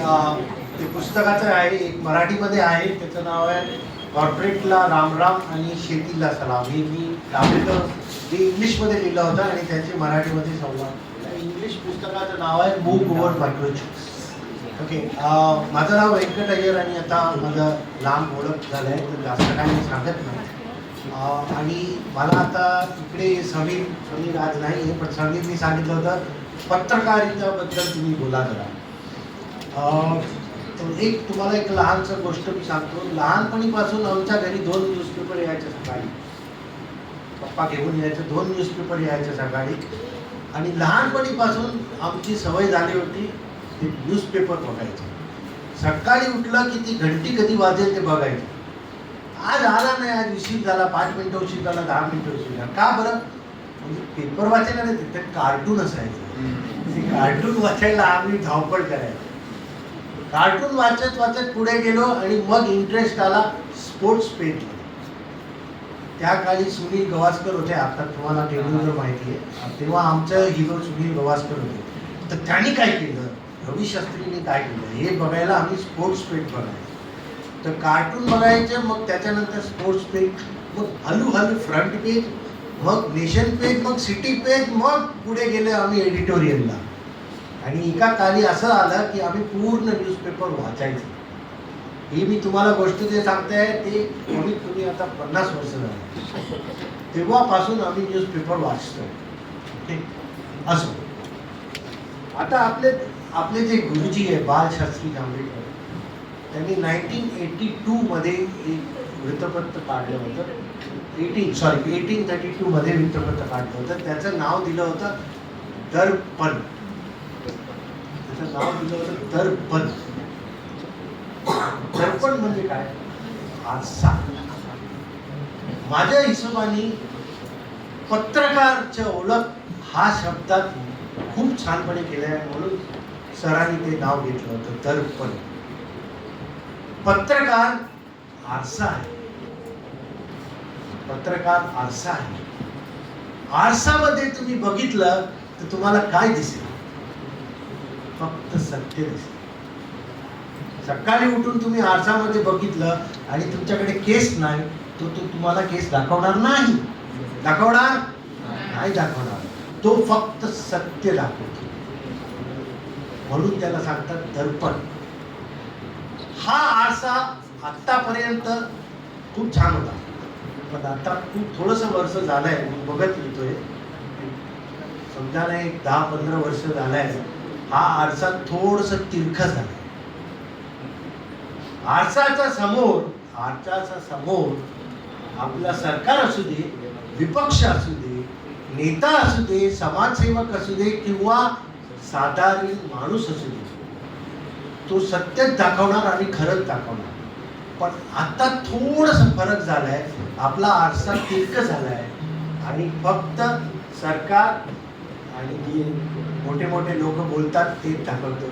ते पुस्तकाचं आहे, एक मराठीमध्ये आहे, त्याचं नाव आहे कॉर्पोरेटला रामराम आणि शेतीला सलाम. हे मी लावलेलं जे इंग्लिशमध्ये लिहिलं होतं आणि त्याचे मराठीमध्ये संवाद. इंग्लिश पुस्तकाचं नाव आहे मूव्ह ओव्हर मायक्रोचिप्स. ओके, माझं नाव व्यंकट अय्यर आणि आता माझं लांब ओळख झालं आहे, तर जास्त काही मी सांगत नाही. आणि मला आता इकडे समीर आज नाही आहे, पण समीरनी सांगितलं होतं पत्रकारिताबद्दल तुम्ही बोला जरा. तुम्हाला एक लहानसं गोष्ट मी सांगतो. लहानपणीपासून आमच्या घरी 2 न्यूजपेपर यायचे सकाळी. पप्पा घेऊन यायचे, 2 न्यूजपेपर यायचे सकाळी. आणि लहानपणीपासून आमची सवय झाली होती ते न्यूजपेपर बघायचे. सकाळी उठलं की ती घंटी कधी वाजेल ते बघायचे. आज आला नाही, आज उशीर झाला, 5 मिनिटं उशीर झाला, 10 मिनिटं उशीर झाला. का बरं? म्हणजे पेपर वाचायला नाही, ते कार्टून असायचं. ते कार्टून वाचायला आम्ही धावपळ करायचो. कार्टून वाचत वाचत पुढे गेलो आणि मग इंटरेस्ट आला स्पोर्ट्स पेजला. त्या काळी सुनील गवास्कर होते, आता तुम्हाला टेलिव्हिजन माहिती आहे, तेव्हा आमचं हिरो सुनील गवास्कर होते. तर त्यांनी काय केलं, रवी शास्त्रींनी काय केलं हे बघायला आम्ही स्पोर्ट्स पेज बघायचो. तर कार्टून बघायचे, मग त्याच्यानंतर स्पोर्ट्स पेज, मग हळूहळू फ्रंट पेज, मग नेशन पेज, मग सिटी पेज, मग पुढे गेले आम्ही एडिटोरियलला. आणि एका काळी असं आलं की आम्ही पूर्ण न्यूजपेपर वाचायचो. ही मी तुम्हाला गोष्ट जे सांगते आहे ते कमीत कमी आता 50 वर्ष झाली. तेव्हापासून आम्ही न्यूजपेपर वाचतो. असो, आता आपले जे गुरुजी आहे बालशास्त्री जांभेकर, त्यांनी 1982 मध्ये एक वृत्तपत्र काढलं होतं. 1832 मध्ये वृत्तपत्र काढलं होतं. त्याचं नाव दिलं होतं दर्पण. त्याचं नाव दिलं होतं दर्पण. दर्पण म्हणजे काय? आरसा. माझ्या हिशोबाने पत्रकारच्या ओळख हा शब्दात खूप छानपणे केलं आहे, म्हणून सरांनी ते नाव घेतलं होतं दर्पण. पत्रकार आरसा आहे. पत्रकार आरसा आहे. आरसामध्ये तुम्ही बघितलं तर तुम्हाला काय दिसेल? फक्त सत्य दिसेल. सकाळी उठून तुम्ही आरसामध्ये बघितलं आणि तुमच्याकडे केस नाही, तो तुम्हाला केस दाखवणार नाही. दाखवणार नाही, दाखवणार. तो फक्त सत्य दाखवतो, म्हणून त्याला सांगतात दर्पण. हा आरसा आतापर्यंत खूप छान होता, पण आता खूप थोडंसं वर्ष झालंय मी बघत येतोय, समजा नाही 10-15 वर्ष झालंय, हा आरसा थोडंसं तिरखा झालाय. आरसाच्या समोर आपला सरकार असू दे, विपक्ष असू दे, नेता असू दे, समाजसेवक असू दे किंवा साधारण माणूस असू दे, तो सत्यच दाखवणार आणि खरंच दाखवणार. पण आता थोडंसं फरक झालाय. आपला आरसा तिरका झालाय आणि फक्त सरकार आणि जे मोठे मोठे लोक बोलतात ते दाखवतो.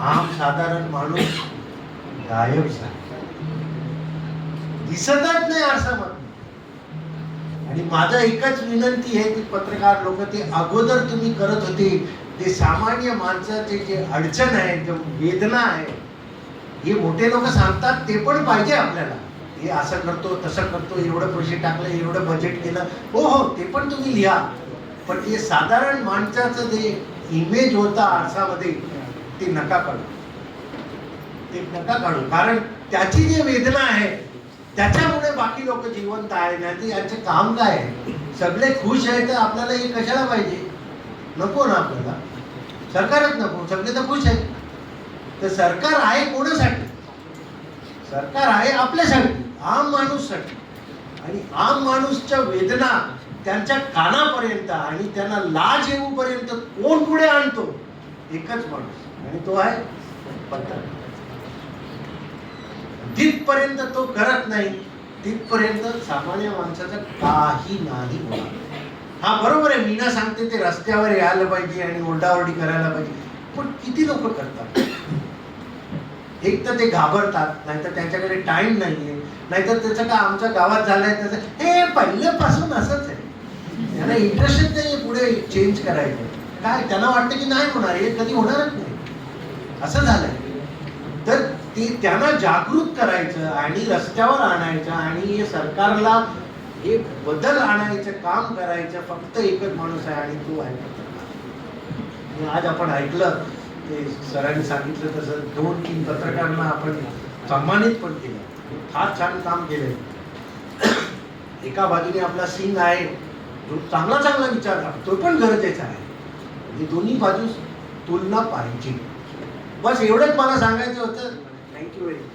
आम साधारण माणूस गायब झाला, दिसतच नाही आरसामध्ये. आणि माझं एकच विनंती आहे की पत्रकार लोक, ते अगोदर तुम्ही करत होते ते सामान्य माणसाचे जे अडचण आहे, जे वेदना आहे, हे मोठे लोक सांगतात ते पण पाहिजे आपल्याला. हे असं करतो, तसं करतो, एवढं पैसे टाकलं, एवढं बजेट केलं, हो ते पण तुम्ही लिहा. पण हे साधारण माणसाचं जे इमेज होता आरसामध्ये ते नका काढू. ते नका काढू, कारण त्याची जी वेदना आहे त्याच्यामुळे बाकी लोक जिवंत आहे. नाही यांचे काम काय आहे? सगळे खुश आहे तर आपल्याला हे कशाला पाहिजे? नको ना आपल्याला, सरकारच नको, सगळे तर खुश आहे. तर सरकार आहे कोणासाठी? सरकार आहे आपल्यासाठी, आम माणूससाठी. आणि आम माणूसच्या वेदना त्यांच्या कानापर्यंत आणि त्यांना लाज येऊपर्यंत कोण पुढे आणतो? एकच माणूस, आणि तो आहे पत्रकार. जिथपर्यंत तो करत नाही तिथपर्यंत सामान्य माणसाचं काही नाही होणार. हा बरोबर आहे, मीना सांगते ते रस्त्यावर यायला पाहिजे आणि ओरडाओरडी करायला पाहिजे, पण किती लोक करतात? एक तर ते घाबरतात, नाहीतर त्यांच्याकडे टाइम नाहीये, नाहीतर त्याचं का आमच्या गावात झालंय त्याचं हे पहिल्यापासून असंच आहे. त्यांना इंटरेस्टच नाहीये पुढे चेंज करायचं. काय त्यांना वाटतं की नाही होणार, हे कधी होणारच नाही, असं झालंय. ते त्यांना जागृत करायचं आणि रस्त्यावर आणायचं आणि हे सरकारला हे बदल आणायचं काम करायचं फक्त एकच माणूस आहे आणि तो आहे पत्रकार. आणि आज आपण ऐकलं ते सरांनी सांगितलं तसं 2-3 पत्रकारांना आपण सन्मानित पण केलं. फार छान काम केलंय. एका बाजूने आपला सिंग आहे जो चांगला विचार करतो, तो पण गरजेचा आहे. म्हणजे दोन्ही बाजू तुलना पाहिजे. बस एवढंच मला सांगायचं होतं. Thank you very much.